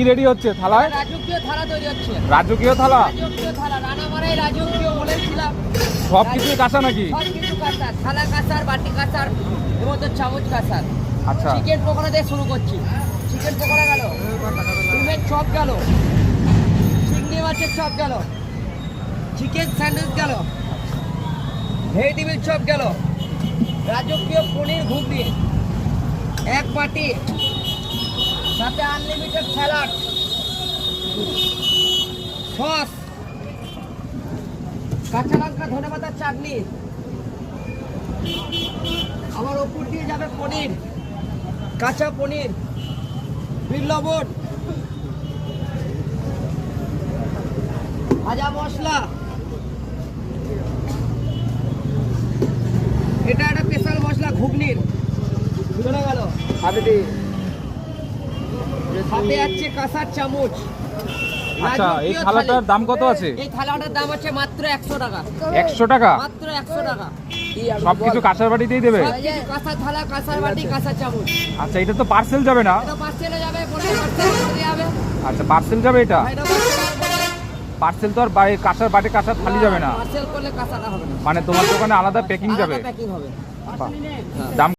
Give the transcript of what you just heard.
কি রেডি হচ্ছে থালায়? রাজকীয় থালা তৈরি হচ্ছে। রাজকীয় থালা? রাজকীয় থালা, রানামারাই রাজকীয় বলেছিলাম। সব কিছু কাঁচা নাকি? সব কিছু কাঁচার, থালা কাঁচার, বাটি কাঁচার, এবং তো চামচ কাঁচার। আচ্ছা। চিকেন পকোড়া দিয়ে শুরু করছি। চিকেন পকোড়া গেল, ডিমের চপ গেল, চিংড়ি মাছের চপ গেল, চিকেন স্যান্ডউইচ গেল, ভেজিটেবিল চপ গেল, রাজকীয় পনির ঘুগনি এক বাটি, সাথে আনলিমিটেড স্যালাড, সস, কাঁচা লঙ্কা, ধনেপাতার চাটনি, আমার ওপর দিয়ে যাবে পনির, কাঁচা পনির, বিট লবণ, ভাজা মশলা। এটা একটা স্পেশাল মশলা ঘুগনির চলে গেল। সাথে আছে কাঁসার চামচ। আচ্ছা, এই থালাটার দাম কত আছে? এই থালাটার দাম আছে মাত্র 100 টাকা। 100 টাকা? মাত্র 100 টাকা। সবকিছু কাঁচার বাটিতেই দেবে? সবকিছু কাঁসার থালা, কাঁসার বাটি, কাঁসার চামচ। আচ্ছা, এটা তো পার্সেল যাবে না? এটা পার্সেলে যাবে, কোনো পার্সেল করে যাবে। আচ্ছা, পার্সেল যাবে এটা? এটা পার্সেল করবে। পার্সেল তো আর কাঁচার বাটি কাঁচার থালি যাবে না? পার্সেল করলে কাঁসাটা হবে না। মানে তোমার দোকানে আলাদা প্যাকিং যাবে? আলাদা প্যাকিং হবে। বাহ। দাম